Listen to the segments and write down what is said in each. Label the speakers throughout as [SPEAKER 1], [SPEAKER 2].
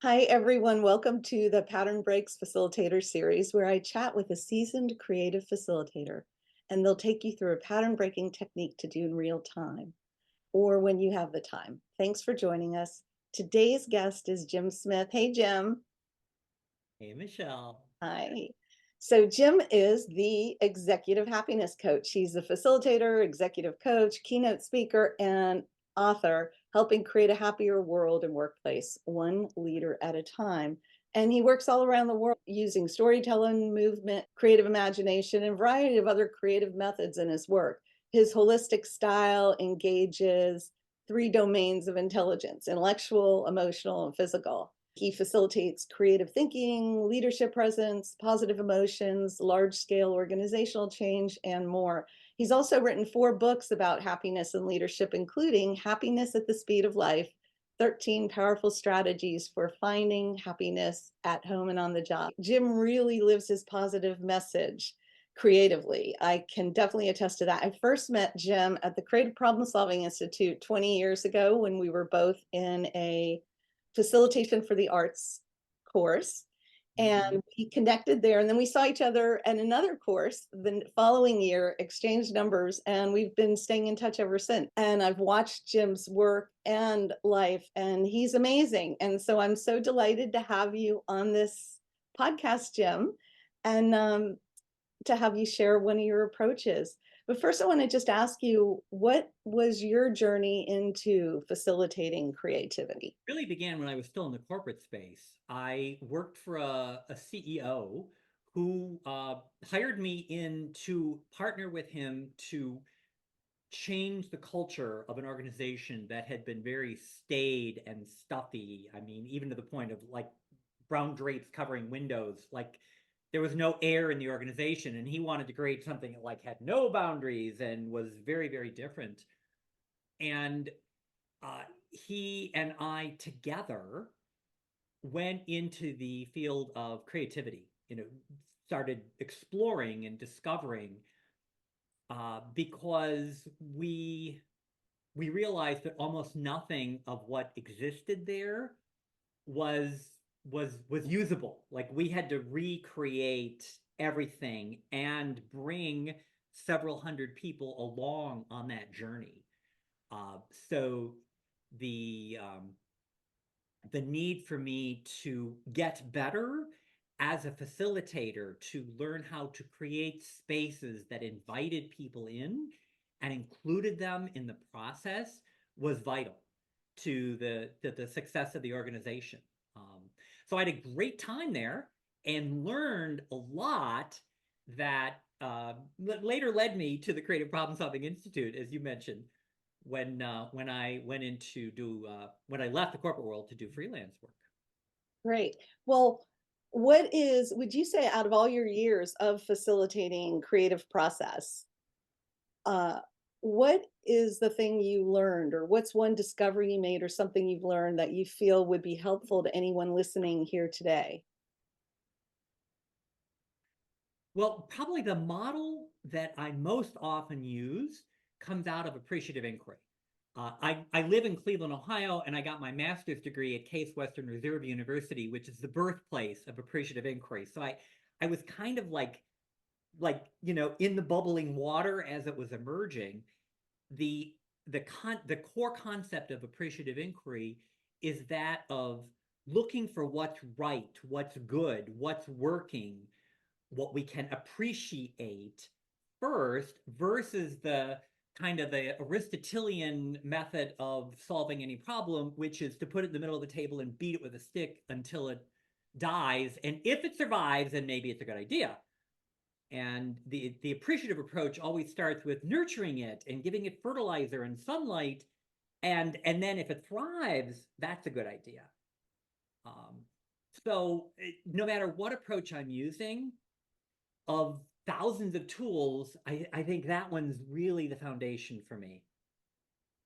[SPEAKER 1] Hi, everyone. Welcome to the Pattern Breaks Facilitator series, where I chat with a seasoned creative facilitator, and they'll take you through a pattern breaking technique to do in real time or when you have the time. Thanks for joining us. Today's guest is Jim Smith. Hey, Jim.
[SPEAKER 2] Hey, Michelle.
[SPEAKER 1] Hi. So, Jim is the executive happiness coach. He's a facilitator, executive coach, keynote speaker, and author, helping create a happier world and workplace, one leader at a time. And he works all around the world using storytelling, movement, creative imagination, and a variety of other creative methods in his work. His holistic style engages three domains of intelligence: intellectual, emotional, and physical. He facilitates creative thinking, leadership presence, positive emotions, large scale organizational change, and more. He's also written 4 books about happiness and leadership, including Happiness at the Speed of Life, 13 Powerful Strategies for Finding Happiness at Home and on the Job. Jim really lives his positive message creatively. I can definitely attest to that. I first met Jim at the Creative Problem Solving Institute 20 years ago when we were both in a facilitation for the arts course. And
[SPEAKER 2] Hmm.
[SPEAKER 1] we connected there. And then we saw each other at another course the following year, exchanged numbers, and we've been staying in touch ever since. And I've watched Jim's work and life, and he's amazing. And so I'm so delighted to have you on this podcast, Jim, and to have you share one of your approaches. But first, I want to just ask you, what was your journey into facilitating creativity?
[SPEAKER 2] Really began when I was still in the corporate space. I worked for a CEO who hired me in to partner with him to change the culture of an organization that had been very staid and stuffy. I mean, even to the point of like brown drapes covering windows. Like there was no air in the organization, and he wanted to create something that like had no boundaries and was very, very different. And he and I together went into the field of creativity, started exploring and discovering because we realized that almost nothing of what existed there was was usable. Like we had to recreate everything and bring several hundred people along on that journey. So the um, the need for me to get better as a facilitator, to learn how to create spaces that invited people in and included them in the process was vital to the success of the organization. So I had a great time there and learned a lot that later led me to the Creative Problem Solving Institute, as you mentioned, when I went into do when I left the corporate world to do freelance work.
[SPEAKER 1] Great. Well, would you say out of all your years of facilitating creative process, uh, what is the thing you learned, or what's one discovery you made, or something you've learned that you feel would be helpful to anyone listening here today?
[SPEAKER 2] Well, probably the model that I most often use comes out of appreciative inquiry. I live in Cleveland, Ohio, and I got my master's degree at Case Western Reserve University, which is the birthplace of appreciative inquiry. So I was kind of like in the bubbling water as it was emerging. The the core concept of appreciative inquiry is that of looking for what's right, what's good, what's working, what we can appreciate first versus the kind of the Aristotelian method of solving any problem, which is to put it in the middle of the table and beat it with a stick until it dies. And if it survives, then maybe it's a good idea. And the appreciative approach always starts with nurturing it and giving it fertilizer and sunlight. And then if it thrives, that's a good idea. Um, so no matter what approach I'm using, of thousands of tools, I think that one's really the foundation for me.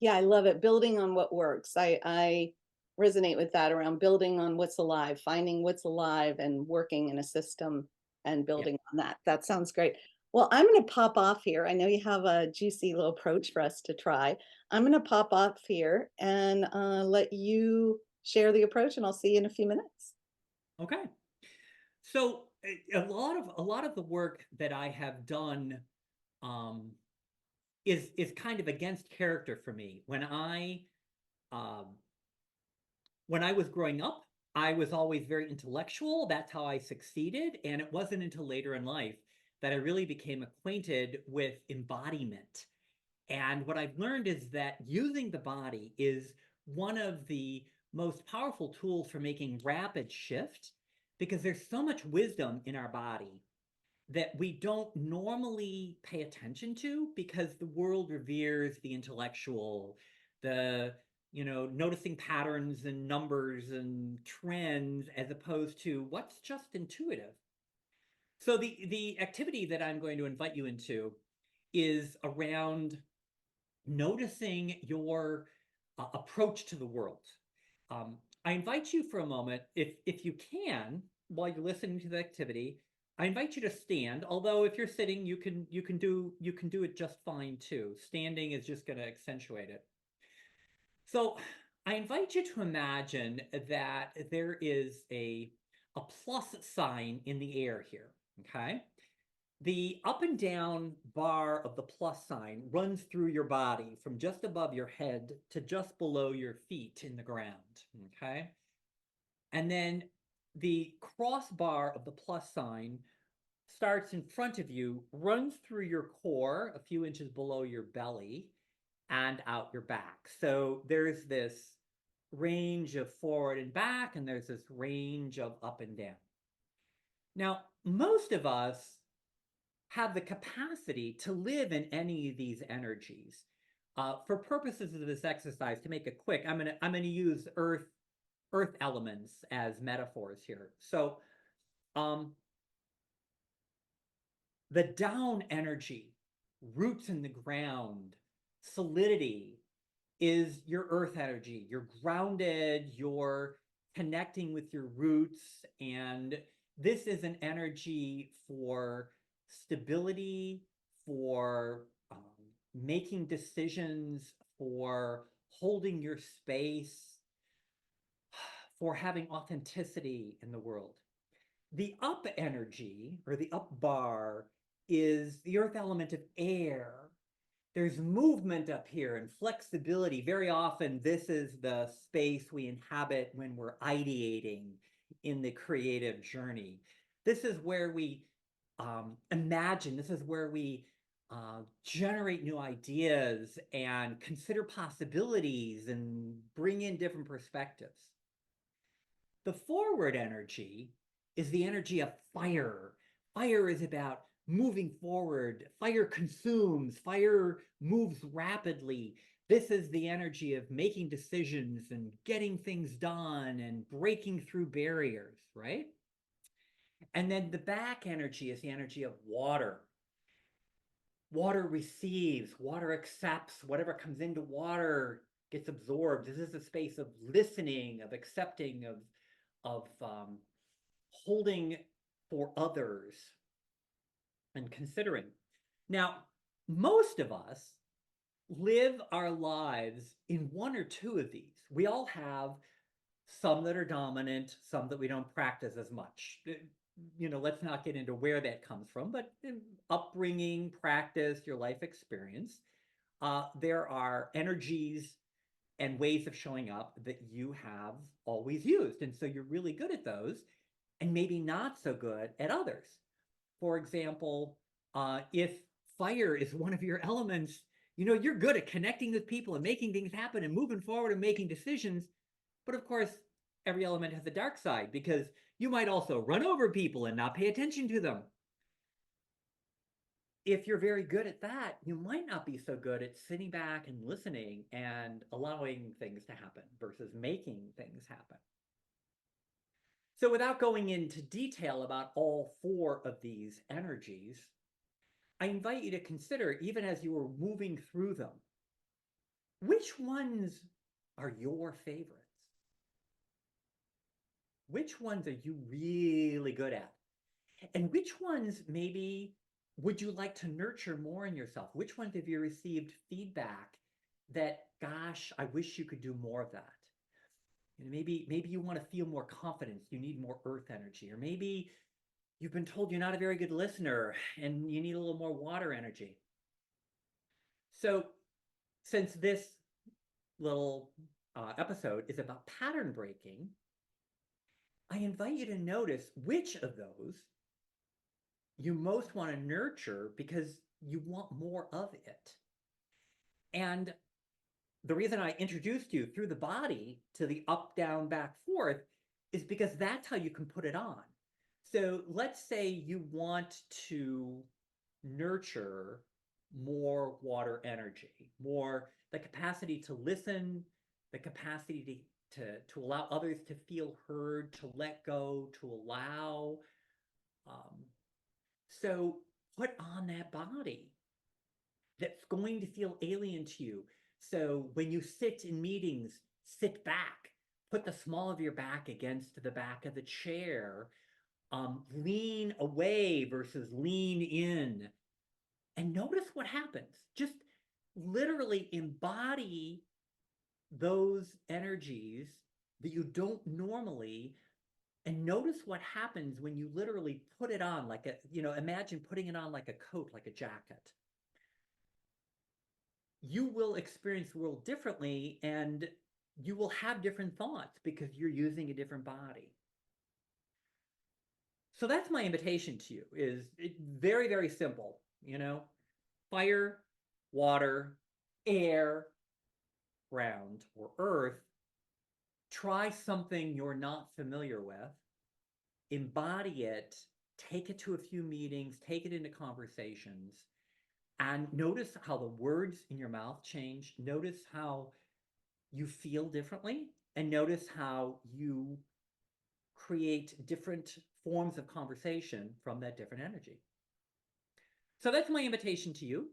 [SPEAKER 1] Yeah, I love it. Building on what works. I resonate with that around building on what's alive, finding what's alive and working in a system and
[SPEAKER 2] Yeah.
[SPEAKER 1] building on that. That sounds great. Well, I'm going to pop off here. I know you have a juicy little approach for us to try. I'm going to pop off here and let you share the approach, and I'll see you in a few minutes.
[SPEAKER 2] Okay. So a lot of the work that I have done um, is kind of against character for me. Um, when I was growing up, I was always very intellectual. That's how I succeeded. And it wasn't until later in life that I really became acquainted with embodiment. And what I've learned is that using the body is one of the most powerful tools for making rapid shift because there's so much wisdom in our body that we don't normally pay attention to because the world reveres the intellectual, the noticing patterns and numbers and trends as opposed to what's just intuitive. So the activity that I'm going to invite you into is around noticing your approach to the world. I invite you for a moment, if you can, while you're listening to the activity, I invite you to stand. Although if you're sitting, you can do it just fine too. Standing is just going to accentuate it. So I invite you to imagine that there is a plus sign in the air here. Okay. The up and down bar of the plus sign runs through your body from just above your head to just below your feet in the ground. Okay. And then the crossbar of the plus sign starts in front of you, runs through your core a few inches below your belly and out your back. So there's this range of forward and back, and there's this range of up and down. Now, most of us have the capacity to live in any of these energies. For purposes of this exercise, to make it quick, I'm gonna use earth elements as metaphors here. So um, the down energy, roots in the ground, solidity is your earth energy. You're grounded, you're connecting with your roots, and this is an energy for stability, for making decisions, for holding your space, for having authenticity in the world. The up energy or the up bar is the earth element of air. There's movement up here and flexibility. Very often, this is the space we inhabit when we're ideating in the creative journey. This is where we imagine, this is where we generate new ideas and consider possibilities and bring in different perspectives. The forward energy is the energy of fire. Fire is about moving forward. Fire consumes, fire moves rapidly. This is the energy of making decisions and getting things done and breaking through barriers, right? And then the back energy is the energy of water. Water receives, water accepts, whatever comes into water gets absorbed. This is a space of listening, of accepting, of holding for others and considering. Now, most of us live our lives in one or two of these. We all have some that are dominant, some that we don't practice as much. Let's not get into where that comes from, but upbringing, practice, your life experience. There are energies and ways of showing up that you have always used. And so you're really good at those and maybe not so good at others. For example, if fire is one of your elements, you're good at connecting with people and making things happen and moving forward and making decisions. But of course, every element has a dark side because you might also run over people and not pay attention to them. If you're very good at that, you might not be so good at sitting back and listening and allowing things to happen versus making things happen. So without going into detail about all four of these energies, I invite you to consider, even as you are moving through them, which ones are your favorites? Which ones are you really good at? And which ones maybe would you like to nurture more in yourself? Which ones have you received feedback that, gosh, I wish you could do more of that? Maybe you want to feel more confidence, you need more earth energy, or maybe you've been told you're not a very good listener and you need a little more water energy. So, since this little episode is about pattern breaking, I invite you to notice which of those you most want to nurture because you want more of it. And the reason I introduced you through the body to the up, down, back, forth is because that's how you can put it on. So let's say you want to nurture more water energy, more the capacity to listen, the capacity to allow others to feel heard, to let go, to allow. Um, so put on that body that's going to feel alien to you. So when you sit in meetings, sit back, put the small of your back against the back of the chair, lean away versus lean in, and notice what happens. Just literally embody those energies that you don't normally, and notice what happens when you literally put it on like a, imagine putting it on like a coat, like a jacket. You will experience the world differently and you will have different thoughts because you're using a different body. So that's my invitation to you is very, very simple, fire, water, air, ground, or earth. Try something you're not familiar with, embody it, take it to a few meetings, take it into conversations, and notice how the words in your mouth change. Notice how you feel differently, and notice how you create different forms of conversation from that different energy. So that's my invitation to you,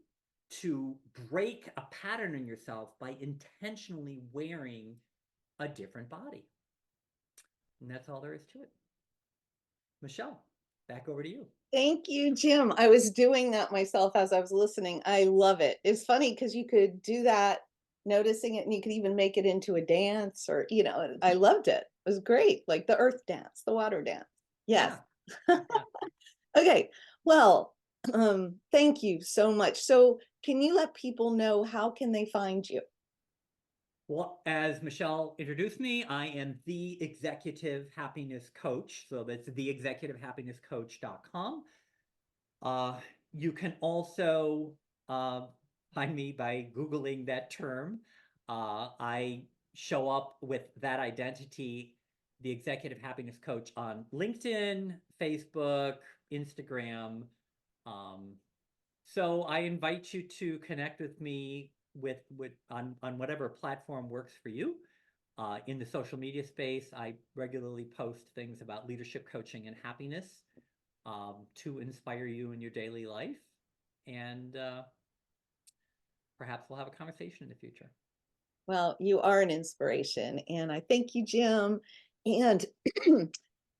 [SPEAKER 2] to break a pattern in yourself by intentionally wearing a different body. And that's all there is to it. Michelle, back over to you.
[SPEAKER 1] Thank you, Jim. I was doing that myself as I was listening. I love it. It's funny because you could do that, noticing it, and you could even make it into a dance or, I loved it. It was great. Like the earth dance, the water dance. Yes.
[SPEAKER 2] Yeah. Yeah.
[SPEAKER 1] Okay. Well, thank you so much. So can you let people know how can they find you?
[SPEAKER 2] Well, as Michelle introduced me, I am the Executive Happiness Coach. So that's theexecutivehappinesscoach.com. You can also find me by Googling that term. I show up with that identity, the Executive Happiness Coach, on LinkedIn, Facebook, Instagram. Um, so I invite you to connect with me on whatever platform works for you. In the social media space, I regularly post things about leadership coaching and happiness to inspire you in your daily life. And perhaps we'll have a conversation in the future.
[SPEAKER 1] Well, you are an inspiration, and I thank you, Jim. And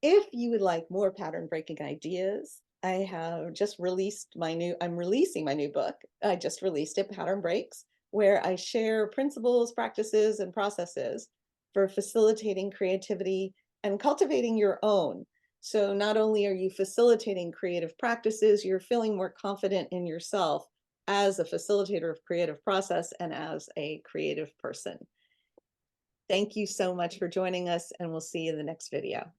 [SPEAKER 1] if you would like more pattern breaking ideas, I have just released I'm releasing my new book. I just released it, Pattern Breaks, where I share principles, practices, and processes for facilitating creativity and cultivating your own. So not only are you facilitating creative practices, you're feeling more confident in yourself as a facilitator of creative process and as a creative person. Thank you so much for joining us, and we'll see you in the next video.